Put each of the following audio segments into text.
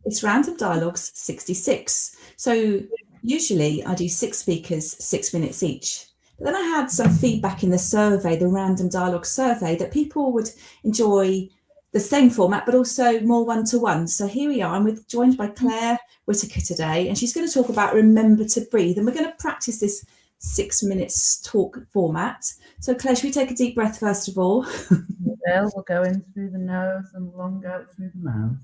It's Random Dialogues 66. So usually I do 6 speakers, 6 minutes each. But then I had some feedback in the survey, the Random Dialogue survey, that people would enjoy the same format, but also more one-to-one. So here we are. I'm joined by Claire Whittaker today, and she's going to talk about Remember to Breathe. And we're going to practice this 6 minutes talk format. So Claire, should we take a deep breath first of all? We'll go in through the nose and long out through the mouth.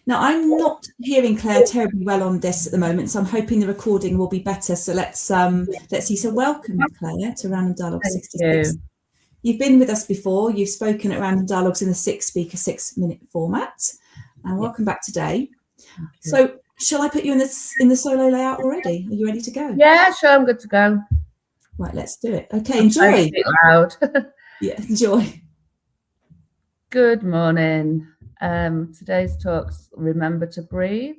Now, I'm not hearing Claire terribly well on this at the moment, so I'm hoping the recording will be better. So let's see. So welcome, Claire, to Random Dialogues 66. You've been with us before. You've spoken at Random Dialogues in the 6-speaker, 6-minute format. And welcome back today. So shall I put you in the solo layout already? Are you ready to go? Yeah, sure, I'm good to go. Right, let's do it. Okay, enjoy. Loud. Yeah, enjoy. Good morning. Today's talk's Remember to Breathe,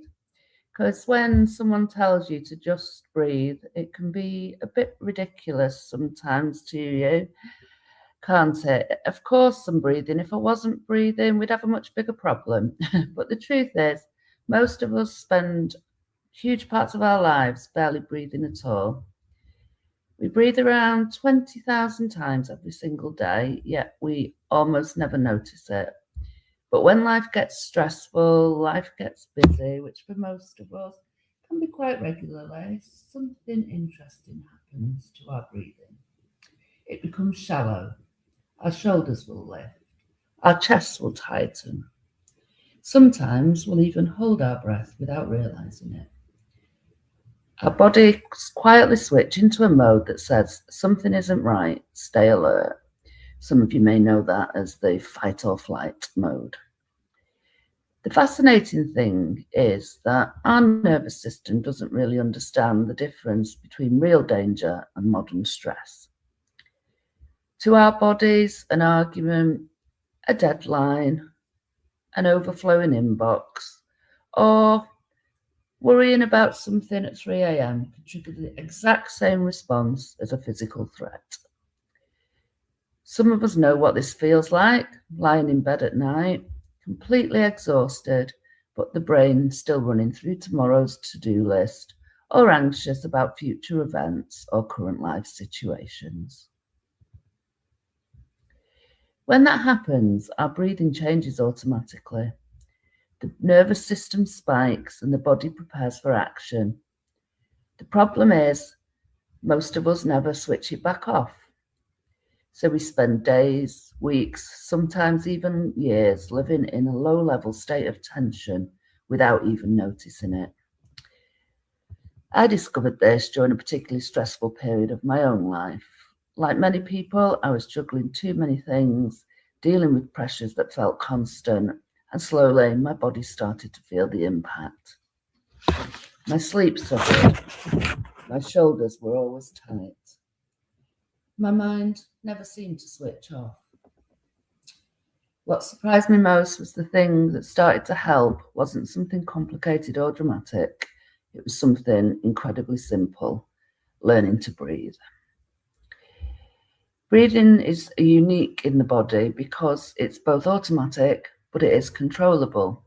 because when someone tells you to just breathe, it can be a bit ridiculous sometimes to you, can't it? Of course I'm breathing. If I wasn't breathing, we'd have a much bigger problem. But the truth is, most of us spend huge parts of our lives barely breathing at all. We breathe around 20,000 times every single day, yet we almost never notice it. But when life gets stressful, life gets busy, which for most of us can be quite regularly, something interesting happens to our breathing. It becomes shallow. Our shoulders will lift. Our chests will tighten. Sometimes we'll even hold our breath without realizing it. Our bodies quietly switch into a mode that says something isn't right, stay alert. Some of you may know that as the fight or flight mode. The fascinating thing is that our nervous system doesn't really understand the difference between real danger and modern stress. To our bodies, an argument, a deadline, an overflowing inbox, or worrying about something at 3 a.m. can trigger the exact same response as a physical threat. Some of us know what this feels like, lying in bed at night, completely exhausted, but the brain still running through tomorrow's to-do list, or anxious about future events or current life situations. When that happens, our breathing changes automatically. The nervous system spikes and the body prepares for action. The problem is, most of us never switch it back off. So we spend days, weeks, sometimes even years living in a low-level state of tension without even noticing it. I discovered this during a particularly stressful period of my own life. Like many people, I was juggling too many things, dealing with pressures that felt constant, and slowly my body started to feel the impact. My sleep suffered. My shoulders were always tight. My mind never seemed to switch off. What surprised me most was the thing that started to help wasn't something complicated or dramatic. It was something incredibly simple, learning to breathe. Breathing is unique in the body because it's both automatic, but it is controllable.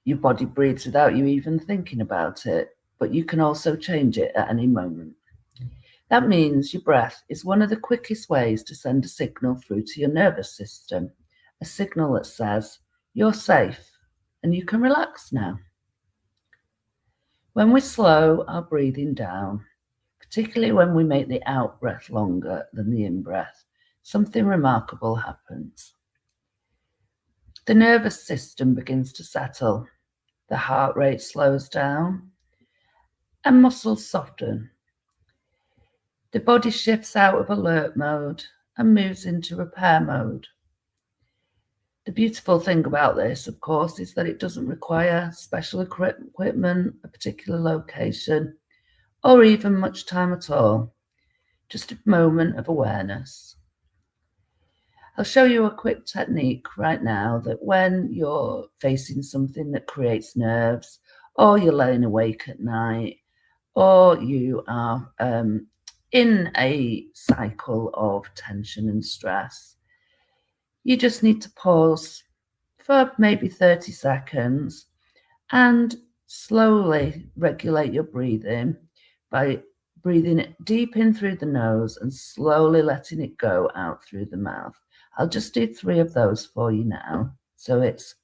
Your body breathes without you even thinking about it, but you can also change it at any moment. That means your breath is one of the quickest ways to send a signal through to your nervous system, a signal that says, you're safe and you can relax now. When we slow our breathing down, particularly when we make the out-breath longer than the in-breath, something remarkable happens. The nervous system begins to settle, the heart rate slows down, and muscles soften. The body shifts out of alert mode and moves into repair mode. The beautiful thing about this, of course, is that it doesn't require special equipment, a particular location, or even much time at all. Just a moment of awareness. I'll show you a quick technique right now that when you're facing something that creates nerves, or you're laying awake at night, or you are in a cycle of tension and stress, you just need to pause for maybe 30 seconds and slowly regulate your breathing by breathing it deep in through the nose and slowly letting it go out through the mouth. I'll just do 3 of those for you now. So it's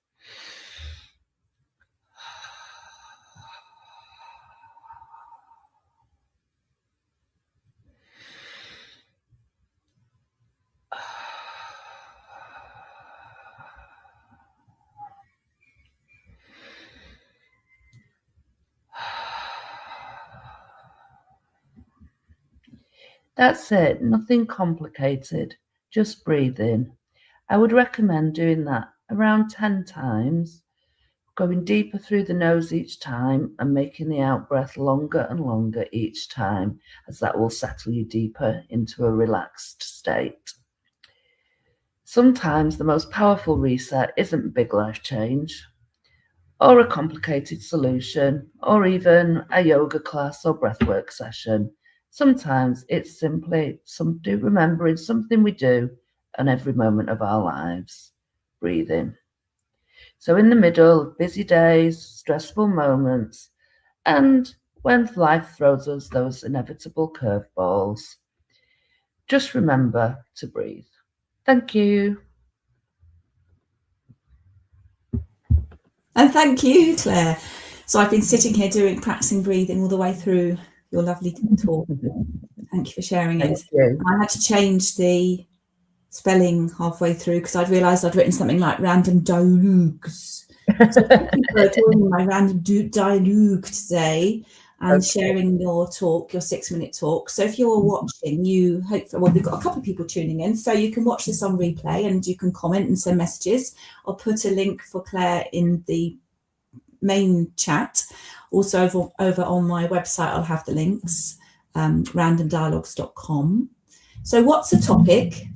that's it, nothing complicated, just breathe in. I would recommend doing that around 10 times, going deeper through the nose each time and making the out breath longer and longer each time, as that will settle you deeper into a relaxed state. Sometimes the most powerful reset isn't big life change or a complicated solution or even a yoga class or breathwork session. Sometimes it's simply remembering something we do on every moment of our lives, breathing. So in the middle of busy days, stressful moments, and when life throws us those inevitable curveballs, just remember to breathe. Thank you. And thank you, Claire. So I've been sitting here practicing breathing all the way through your lovely talk. Thank you for sharing it. I had to change the spelling halfway through because I'd realised I'd written something like random dialogues. So thank you for joining my random dialogue today and sharing your talk, your 6-minute talk. So if you're watching, we've got a couple of people tuning in, so you can watch this on replay and you can comment and send messages. I'll put a link for Claire in the main chat. Also over on my website, I'll have the links, randomdialogues.com. So what's a topic,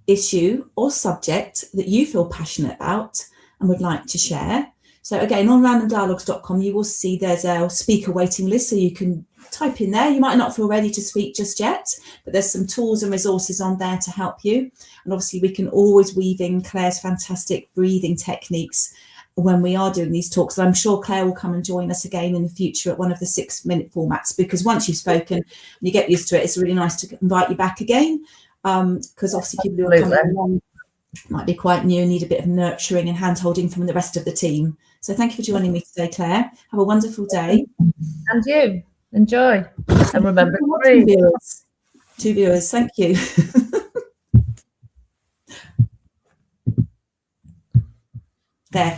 issue or subject that you feel passionate about and would like to share? So again, on randomdialogues.com, you will see there's a speaker waiting list, so you can type in there. You might not feel ready to speak just yet, but there's some tools and resources on there to help you. And obviously we can always weave in Claire's fantastic breathing techniques when we are doing these talks. And I'm sure Claire will come and join us again in the future at one of the 6-minute formats, because once you've spoken and you get used to it, it's really nice to invite you back again. Because obviously people who are coming along might be quite new and need a bit of nurturing and hand-holding from the rest of the team. So thank you for joining me today, Claire. Have a wonderful day. And you. Enjoy. And remember to breathe. Two viewers, thank you. There.